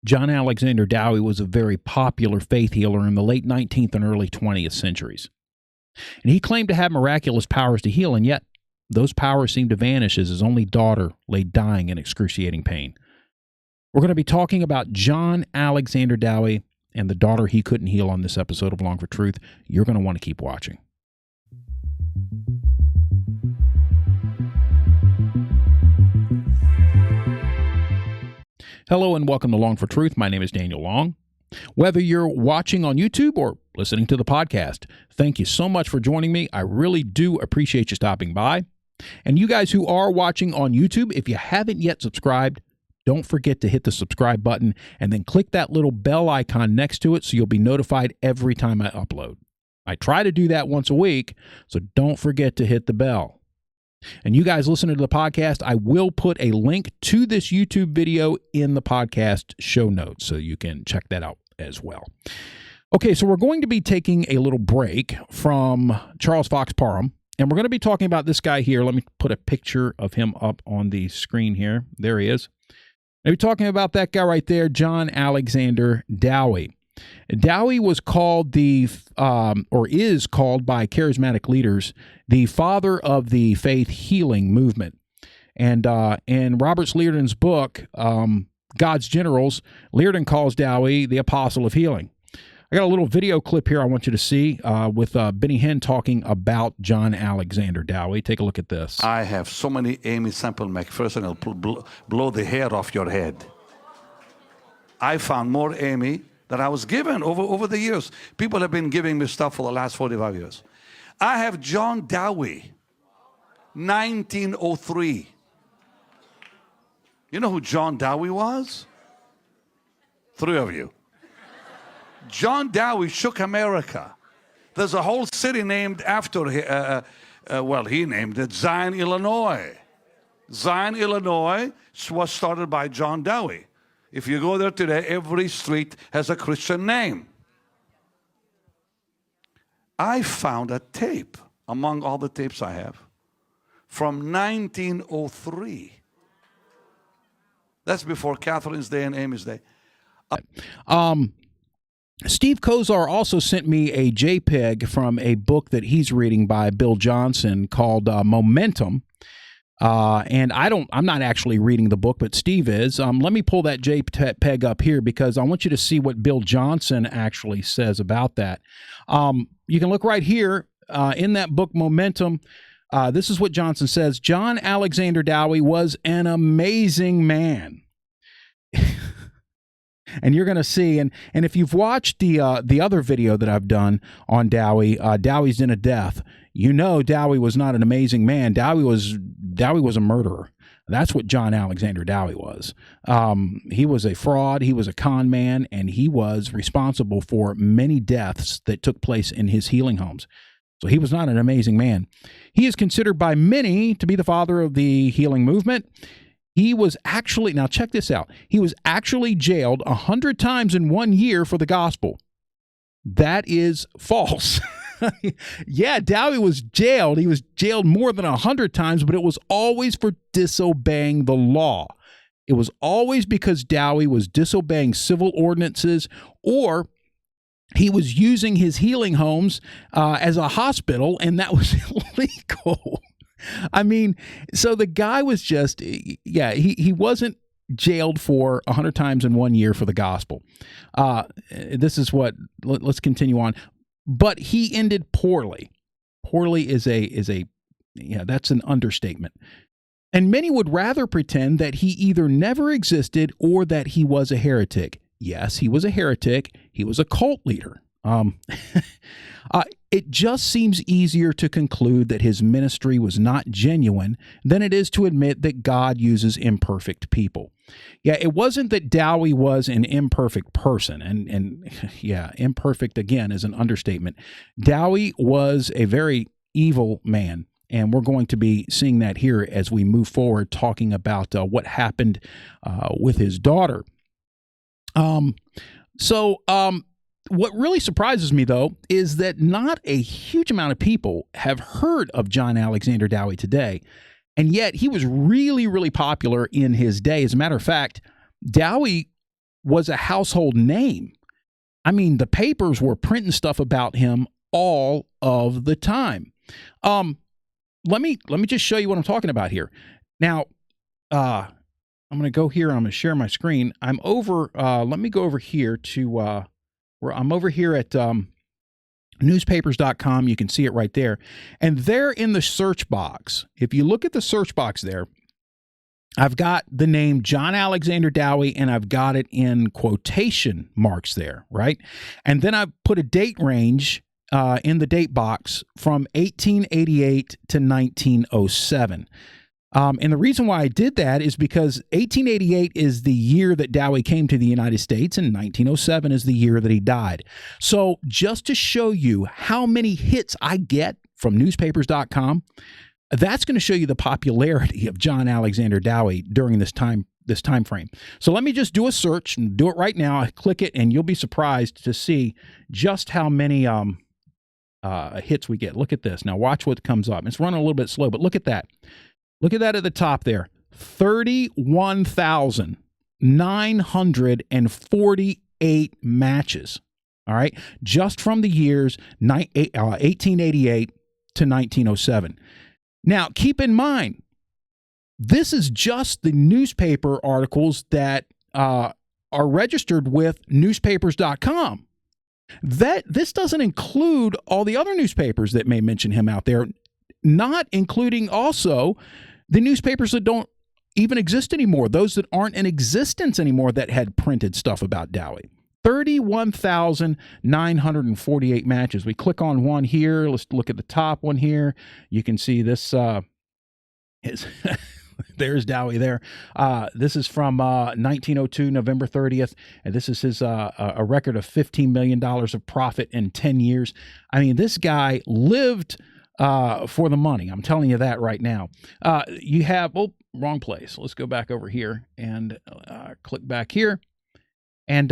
John Alexander Dowie was a very popular faith healer in the late 19th and early 20th centuries. And he claimed to have miraculous powers to heal, and yet those powers seemed to vanish as his only daughter lay dying in excruciating pain. We're going to be talking about John Alexander Dowie and the daughter he couldn't heal on this episode of Long for Truth. You're going to want to keep watching. Hello and welcome to Long for Truth. My name is Daniel Long. Whether you're watching on YouTube or listening to the podcast, thank you so much for joining me. I really do appreciate you stopping by. And you guys who are watching on YouTube, if you haven't yet subscribed, don't forget to hit the subscribe button and then click that little bell icon next to it so you'll be notified every time I upload. I try to do that once a week, so don't forget to hit the bell. And you guys listening to the podcast, I will put a link to this YouTube video in the podcast show notes, so you can check that out as well. Okay, so we're going to be taking a little break from Charles Fox Parham, and we're going to be talking about this guy here. Let me put a picture of him up on the screen here. There he is. We're talking about that guy right there, John Alexander Dowie. Dowie was called or is called by charismatic leaders, the father of the faith healing movement. And in Robert Liardon's book, God's Generals, Liardon calls Dowie the apostle of healing. I got a little video clip here I want you to see with Benny Hinn talking about John Alexander Dowie. Take a look at this. I have so many Amy Semple McPherson will blow the hair off your head. I found more Amy that I was given over the years. People have been giving me stuff for the last 45 years. I have John Dowie, 1903. You know who John Dowie was? Three of you. John Dowie shook America. There's a whole city named after him. He named it Zion, Illinois. Zion, Illinois was started by John Dowie. If you go there today, every street has a Christian name. I found a tape among all the tapes I have from 1903. That's before Catherine's day and Amy's day. Steve Kozar also sent me a JPEG from a book that he's reading by Bill Johnson called Momentum. And I'm not actually reading the book, but Steve is. Let me pull that JPEG up here because I want you to see what Bill Johnson actually says about that. You can look right here in that book, Momentum. This is what Johnson says. John Alexander Dowie was an amazing man. And you're going to see, and if you've watched the other video that I've done on Dowie, Dowie's Den of Death, you know Dowie was not an amazing man. Dowie was a murderer. That's what John Alexander Dowie was. He was a fraud. He was a con man, and he was responsible for many deaths that took place in his healing homes. So he was not an amazing man. He is considered by many to be the father of the healing movement. He was actually, now check this out, he was actually jailed 100 times in 1 year for the gospel. That is false. Yeah, Dowie was jailed. He was jailed more than 100 times, but it was always for disobeying the law. It was always because Dowie was disobeying civil ordinances, or he was using his healing homes as a hospital, and that was illegal. I mean, so the guy was just, he wasn't jailed for 100 times in 1 year for the gospel. This is what, let's continue on. But he ended poorly. Poorly is that's an understatement. And many would rather pretend that he either never existed or that he was a heretic. Yes, he was a heretic. He was a cult leader. It just seems easier to conclude that his ministry was not genuine than it is to admit that God uses imperfect people. Yeah, it wasn't that Dowie was an imperfect person, and imperfect again is an understatement. Dowie was a very evil man, and we're going to be seeing that here as we move forward, talking about what happened with his daughter. What really surprises me, though, is that not a huge amount of people have heard of John Alexander Dowie today, and yet he was really, really popular in his day. As a matter of fact, Dowie was a household name. I mean, the papers were printing stuff about him all of the time. Let me just show you what I'm talking about here. Now, I'm going to go here and I'm going to share my screen. I'm over, let me go over here to, where I'm over here at Newspaperscom. You can see it right there. And there in the search box, if you look at the search box there, I've got the name John Alexander Dowie, and I've got it in quotation marks there, right? And then I've put a date range in the date box from 1888 to 1907. And the reason why I did that is because 1888 is the year that Dowie came to the United States, and 1907 is the year that he died. So just to show you how many hits I get from newspapers.com, that's going to show you the popularity of John Alexander Dowie during this time frame. So let me just do a search and do it right now. I click it, and you'll be surprised to see just how many hits we get. Look at this. Now watch what comes up. It's running a little bit slow, but look at that. Look at that at the top there. 31,948 matches. All right. Just from the years 1888 to 1907. Now, keep in mind, this is just the newspaper articles that are registered with newspapers.com. This doesn't include all the other newspapers that may mention him out there, not including also the newspapers that don't even exist anymore, those that aren't in existence anymore that had printed stuff about Dowie. 31,948 matches. We click on one here. Let's look at the top one here. You can see this there's Dowie there. This is from 1902, November 30th. And this is his a record of $15 million of profit in 10 years. I mean, this guy lived for the money. I'm telling you that right now. You have, wrong place. Let's go back over here and click back here. And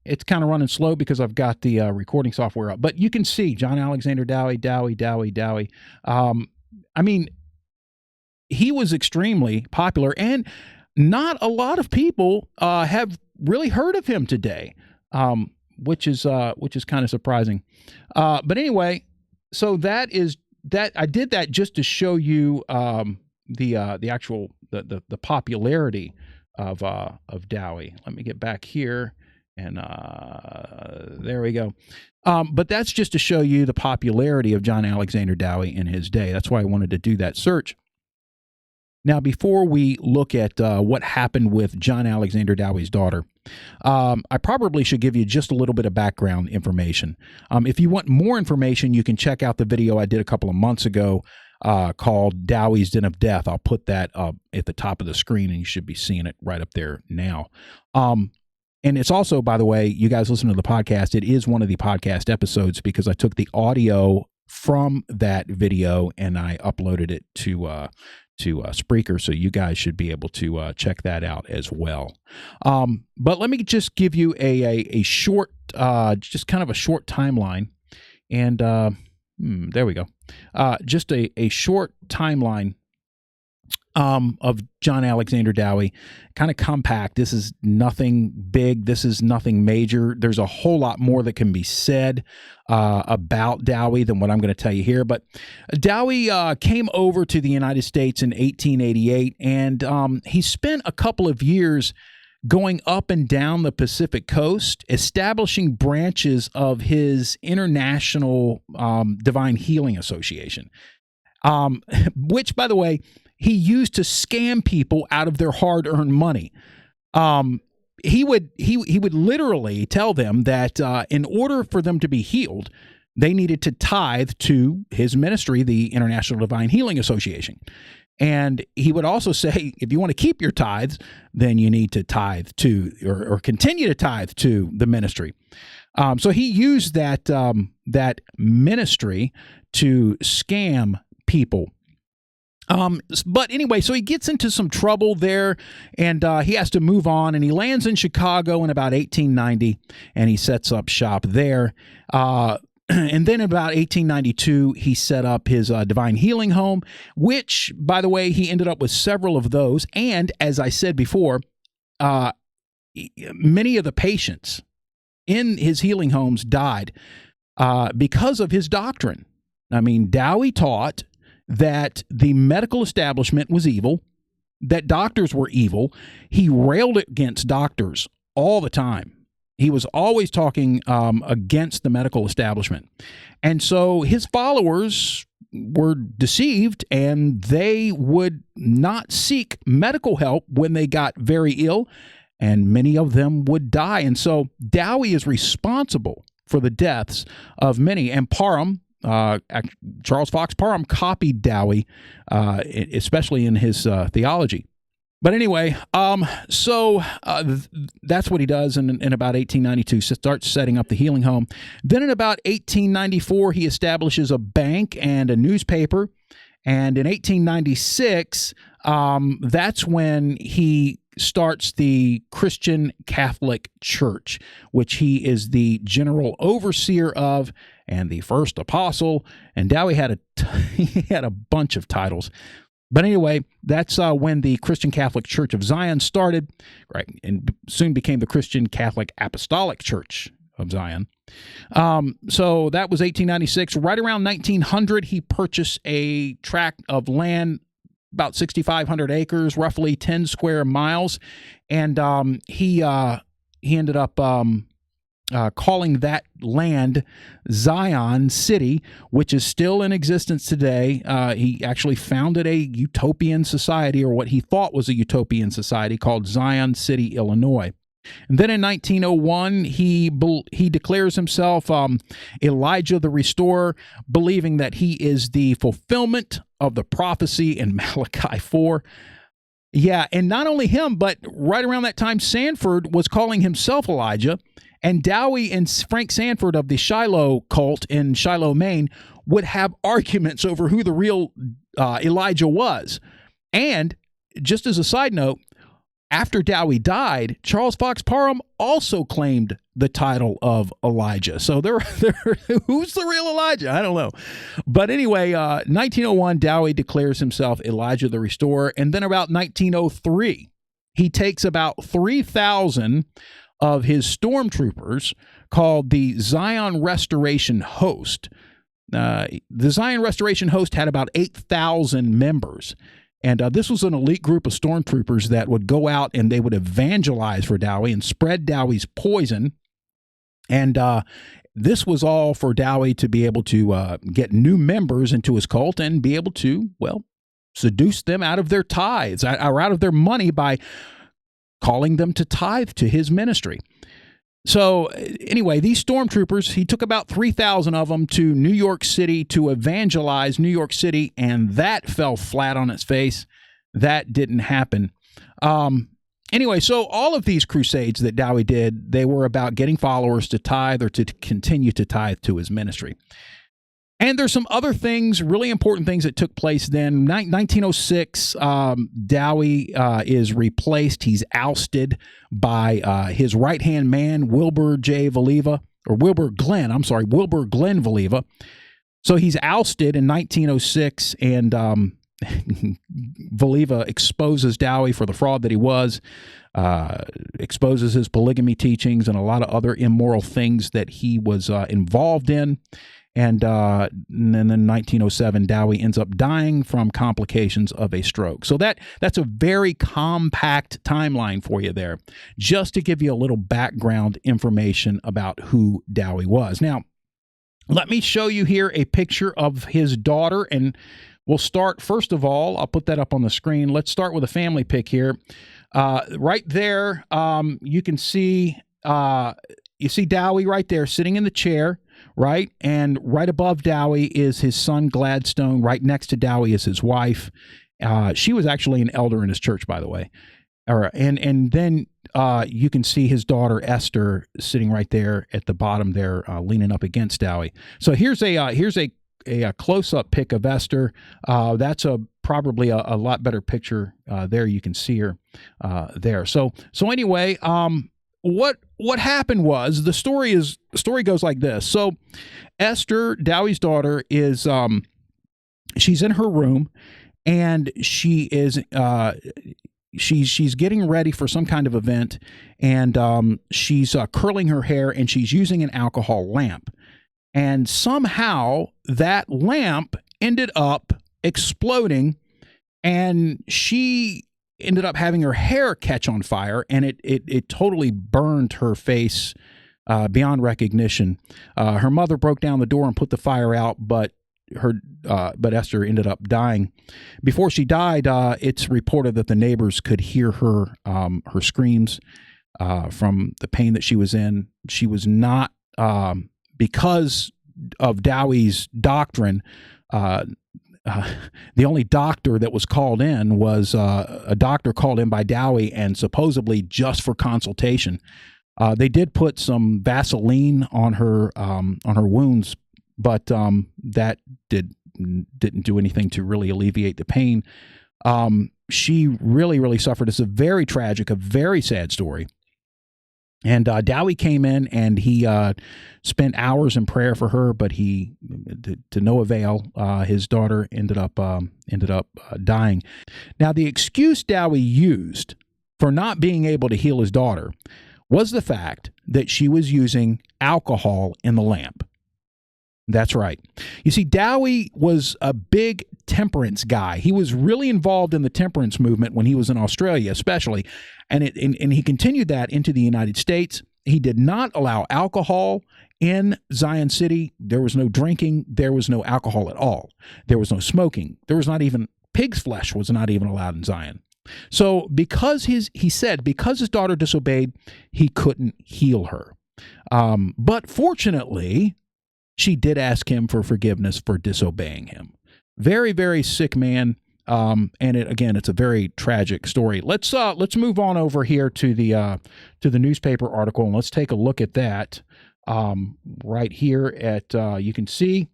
it's kind of running slow because I've got the recording software up. But you can see John Alexander Dowie. I mean, he was extremely popular, and not a lot of people have really heard of him today, which is kind of surprising. But anyway, so that is that. I did that just to show you the actual the popularity of Dowie. Let me get back here, and there we go. But that's just to show you the popularity of John Alexander Dowie in his day. That's why I wanted to do that search. Now, before we look at what happened with John Alexander Dowie's daughter, I probably should give you just a little bit of background information. If you want more information, you can check out the video I did a couple of months ago called Dowie's Den of Death. I'll put that up at the top of the screen, and you should be seeing it right up there now. And it's also, by the way, you guys listen to the podcast, it is one of the podcast episodes because I took the audio from that video and I uploaded it to Spreaker, so you guys should be able to check that out as well. But let me just give you a short, just kind of a short timeline, and there we go. Just a short timeline of John Alexander Dowie, kind of compact. This is nothing big. This is nothing major. There's a whole lot more that can be said about Dowie than what I'm going to tell you here. But Dowie came over to the United States in 1888, and he spent a couple of years going up and down the Pacific coast, establishing branches of his International Divine Healing Association, which, by the way, he used to scam people out of their hard-earned money. He would literally tell them that in order for them to be healed, they needed to tithe to his ministry, the International Divine Healing Association. And he would also say, if you want to keep your tithes, then you need to tithe to or continue to tithe to the ministry. So he used that ministry to scam people. But anyway, so he gets into some trouble there, and he has to move on, and he lands in Chicago in about 1890, and he sets up shop there. And then about 1892, he set up his Divine Healing Home, which, by the way, he ended up with several of those. And as I said before, many of the patients in his healing homes died because of his doctrine. I mean, Dowie taught that the medical establishment was evil, that doctors were evil. He railed against doctors all the time. He was always talking against the medical establishment. And so his followers were deceived, and they would not seek medical help when they got very ill, and many of them would die. And so Dowie is responsible for the deaths of many. And Parham, Charles Fox Parham, copied Dowie, especially in his theology. But anyway, so that's what he does in about 1892, starts setting up the healing home. Then in about 1894, he establishes a bank and a newspaper. And in 1896, that's when he starts the Christian Catholic Church, which he is the general overseer of and the first apostle. And Dowie had he had a bunch of titles. But anyway, that's when the Christian Catholic Church of Zion started, right, and soon became the Christian Catholic Apostolic Church of Zion. So that was 1896. Right around 1900, he purchased a tract of land, about 6,500 acres, roughly 10 square miles, and he ended up calling that land Zion City, which is still in existence today. He actually founded a utopian society, or what he thought was a utopian society, called Zion City, Illinois. And then in 1901, he declares himself Elijah the Restorer, believing that he is the fulfillment of the prophecy in Malachi 4. Yeah, and not only him, but right around that time, Sanford was calling himself Elijah. And Dowie and Frank Sanford of the Shiloh cult in Shiloh, Maine, would have arguments over who the real Elijah was. And just as a side note, after Dowie died, Charles Fox Parham also claimed the title of Elijah. So who's the real Elijah? I don't know. But anyway, 1901, Dowie declares himself Elijah the Restorer. And then about 1903, he takes about 3,000 of his stormtroopers, called the Zion Restoration Host. The Zion Restoration Host had about 8,000 members. And this was an elite group of stormtroopers that would go out and they would evangelize for Dowie and spread Dowie's poison. And this was all for Dowie to be able to get new members into his cult and be able to, well, seduce them out of their tithes, or out of their money, by calling them to tithe to his ministry. So anyway, these stormtroopers, he took about 3,000 of them to New York City to evangelize New York City, and that fell flat on its face. That didn't happen. Anyway, so all of these crusades that Dowie did, they were about getting followers to tithe or to continue to tithe to his ministry. And there's some other things, really important things that took place then. 1906, Dowie is replaced. He's ousted by his right-hand man, Wilbur Glanville. So he's ousted in 1906, and Valiva exposes Dowie for the fraud that he was, exposes his polygamy teachings and a lot of other immoral things that he was involved in. And then in 1907, Dowie ends up dying from complications of a stroke. So that's a very compact timeline for you there, just to give you a little background information about who Dowie was. Now, let me show you here a picture of his daughter, and we'll start, first of all, I'll put that up on the screen. Let's start with a family pic here. Right there, you can see, you see Dowie right there sitting in the chair. Right? And right above Dowie is his son, Gladstone. Right next to Dowie is his wife. She was actually an elder in his church, by the way. And then you can see his daughter, Esther, sitting right there at the bottom there, leaning up against Dowie. So here's a close-up pic of Esther. That's probably a lot better picture there. You can see her there. So anyway, what happened was, the story goes like this. So Esther, Dowie's daughter, is she's in her room, and she is she's getting ready for some kind of event, and she's curling her hair, and she's using an alcohol lamp. And somehow that lamp ended up exploding, and she ended up having her hair catch on fire, and it totally burned her face beyond recognition. Her mother broke down the door and put the fire out, but Esther ended up dying. Before she died, it's reported that the neighbors could hear her screams from the pain that she was in. She was not, because of Dowie's doctrine, the only doctor that was called in was a doctor called in by Dowie, and supposedly just for consultation. They did put some Vaseline on her wounds, but that didn't do anything to really alleviate the pain. She really, really suffered. It's a very tragic, a very sad story. And Dowie came in, and he spent hours in prayer for her, but to no avail. His daughter ended up dying. Now, the excuse Dowie used for not being able to heal his daughter was the fact that she was using alcohol in the lamp. That's right. You see, Dowie was a big temperance guy. He was really involved in the temperance movement when he was in Australia, especially, and he continued that into the United States. He did not allow alcohol in Zion City. There was no drinking. There was no alcohol at all. There was no smoking. There was not even pig's flesh was not even allowed in Zion. So because he said because his daughter disobeyed, he couldn't heal her. But fortunately, she did ask him for forgiveness for disobeying him. Very, very sick man. And it's a very tragic story. Let's move on over here to the newspaper article, and let's take a look at that. Right here at you can see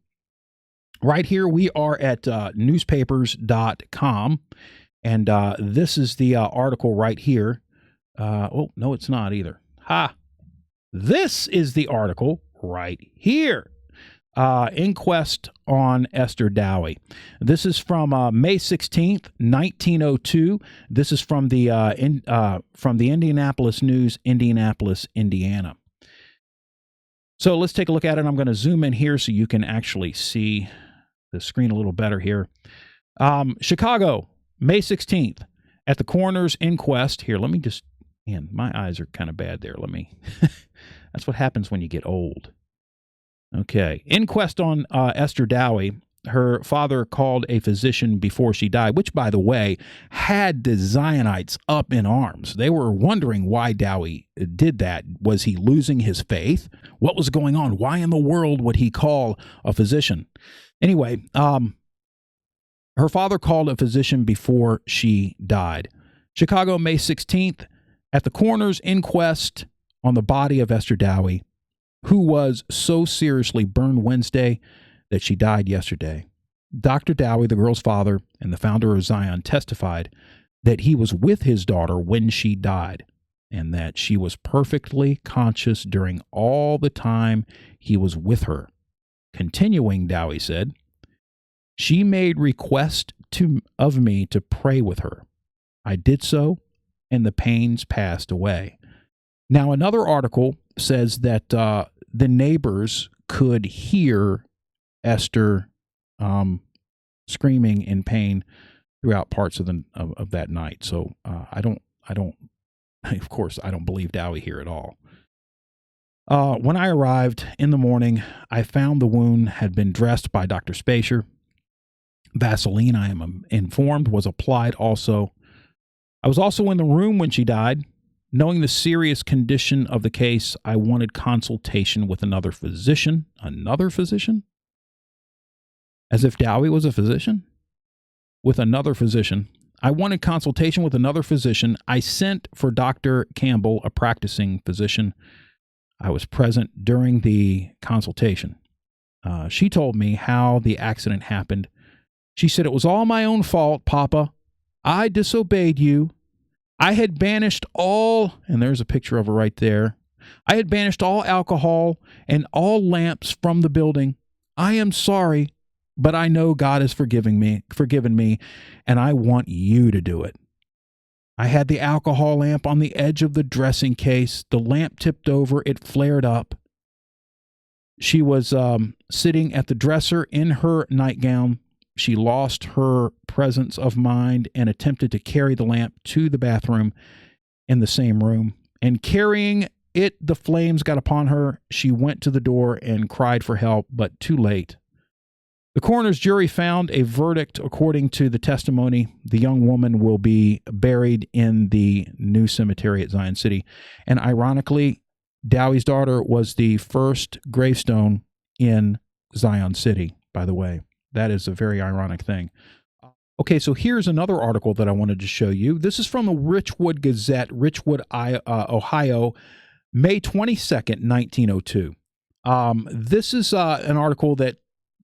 right here we are at newspapers.com, and this is the article right here. Oh no, it's not either. This is the article right here. Inquest on Esther Daly. This is from May 16th, 1902. This is from the Indianapolis News, Indianapolis, Indiana. So let's take a look at it. I'm going to zoom in here so you can actually see the screen a little better here. Chicago, May 16th, at the coroner's inquest. Here, let me just, man, my eyes are kind of bad there. That's what happens when you get old. Okay. Inquest on Esther Daly. Her father called a physician before she died, which, by the way, had the Zionites up in arms. They were wondering why Dowie did that. Was he losing his faith? What was going on? Why in the world would he call a physician? Anyway, her father called a physician before she died. Chicago, May 16th, at the coroner's inquest on the body of Esther Daly, who was so seriously burned Wednesday that she died yesterday. Dr. Dowie, the girl's father and the founder of Zion, testified that he was with his daughter when she died and that she was perfectly conscious during all the time he was with her. Continuing, Dowie said, "She made request of me to pray with her. I did so, and the pains passed away." Now, another article says that the neighbors could hear Esther screaming in pain throughout parts of that night. So I don't, of course, I don't believe Dowie here at all. When I arrived in the morning, I found the wound had been dressed by Dr. Spacer. Vaseline, I am informed, was applied also. I was also in the room when she died. Knowing the serious condition of the case, I wanted consultation with another physician. Another physician? As if Dowie was a physician? With another physician. I wanted consultation with another physician. I sent for Dr. Campbell, a practicing physician. I was present during the consultation. She told me how the accident happened. She said, "It was all my own fault, Papa. I disobeyed you. I had banished all," and there's a picture of her right there. "I had banished all alcohol and all lamps from the building. I am sorry, but I know God has forgiven me, and I want you to do it." I had the alcohol lamp on the edge of the dressing case. The lamp tipped over. It flared up. She was sitting at the dresser in her nightgown. She lost her presence of mind and attempted to carry the lamp to the bathroom in the same room. And carrying it, the flames got upon her. She went to the door and cried for help, but too late. The coroner's jury found a verdict according to the testimony. The young woman will be buried in the new cemetery at Zion City. And ironically, Dowie's daughter was the first gravestone in Zion City, by the way. That is a very ironic thing. Okay, so here's another article that I wanted to show you. This is from the Richwood Gazette, Richwood, Ohio, May 22nd, 1902. This is an article that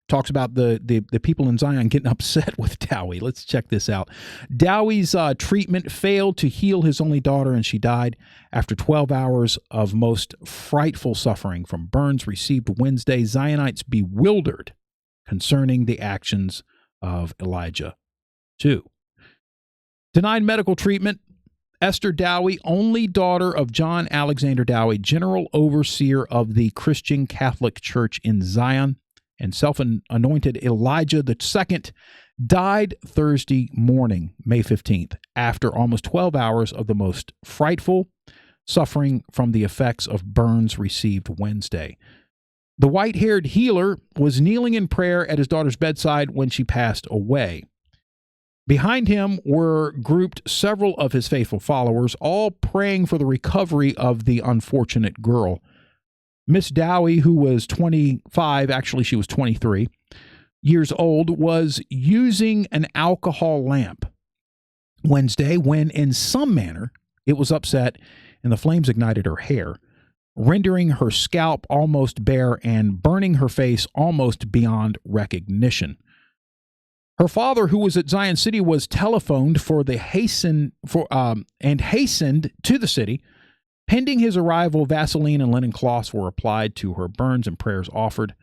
talks about the people in Zion getting upset with Dowie. Let's check this out. Dowie's treatment failed to heal his only daughter, and she died after 12 hours of most frightful suffering from burns received Wednesday. Zionites bewildered concerning the actions of Elijah. 2. Denied medical treatment. Esther Daly, only daughter of John Alexander Dowie, general overseer of the Christian Catholic Church in Zion, and self-anointed Elijah II, died Thursday morning, May 15th, after almost 12 hours of the most frightful suffering from the effects of burns received Wednesday. The white-haired healer was kneeling in prayer at his daughter's bedside when she passed away. Behind him were grouped several of his faithful followers, all praying for the recovery of the unfortunate girl. Miss Dowie, who was 25, actually she was 23 years old, was using an alcohol lamp Wednesday when, in some manner, it was upset and the flames ignited her hair, rendering her scalp almost bare and burning her face almost beyond recognition. Her father, who was at Zion City, was telephoned hastened to the city. Pending his arrival, Vaseline and linen cloths were applied to her burns and prayers offered.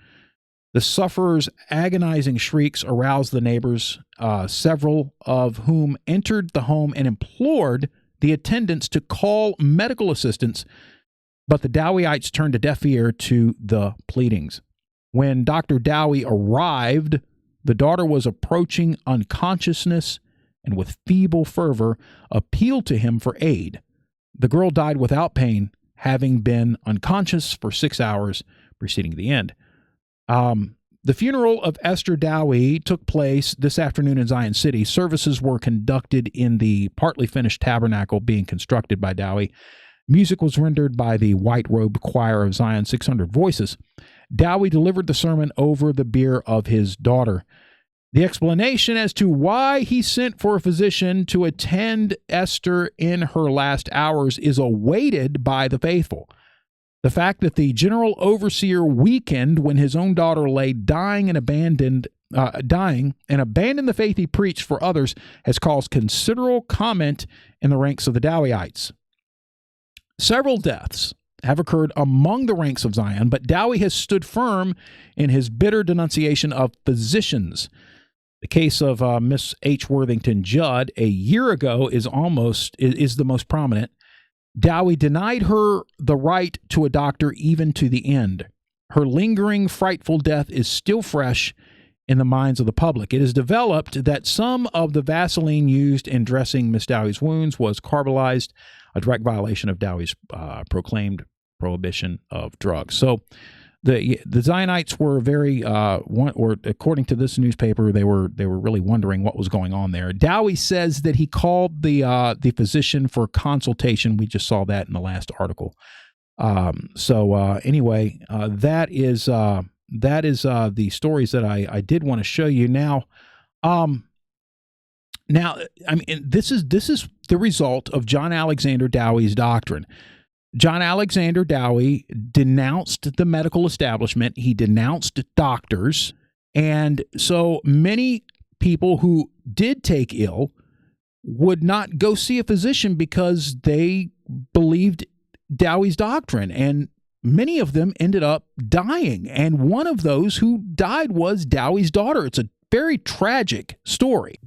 The sufferer's agonizing shrieks aroused the neighbors, several of whom entered the home and implored the attendants to call medical assistance, but the Dowieyites turned a deaf ear to the pleadings. When Dr. Dowie arrived, the daughter was approaching unconsciousness and with feeble fervor appealed to him for aid. The girl died without pain, having been unconscious for 6 hours preceding the end. The funeral of Esther Daly took place this afternoon in Zion City. Services were conducted in the partly finished tabernacle being constructed by Dowie. Music was rendered by the white-robed choir of Zion, 600 voices. Dowie delivered the sermon over the bier of his daughter. The explanation as to why he sent for a physician to attend Esther in her last hours is awaited by the faithful. The fact that the general overseer weakened when his own daughter lay dying and abandoned the faith he preached for others has caused considerable comment in the ranks of the Dowieyites. Several deaths have occurred among the ranks of Zion, but Dowie has stood firm in his bitter denunciation of physicians. The case of Miss H. Worthington Judd a year ago is the most prominent. Dowie denied her the right to a doctor even to the end. Her lingering, frightful death is still fresh in the minds of the public. It is developed that some of the Vaseline used in dressing Miss Dowie's wounds was carbolized, a direct violation of Dowie's proclaimed prohibition of drugs. So the Zionites were according to this newspaper, they were really wondering what was going on there. Dowie says that he called the physician for consultation. We just saw that in the last article. Anyway, that is the stories that I did want to show you. Now, I mean, this is the result of John Alexander Dowie's doctrine. John Alexander Dowie denounced the medical establishment. He denounced doctors. And so many people who did take ill would not go see a physician because they believed Dowie's doctrine. And many of them ended up dying. And one of those who died was Dowie's daughter. It's a very tragic story.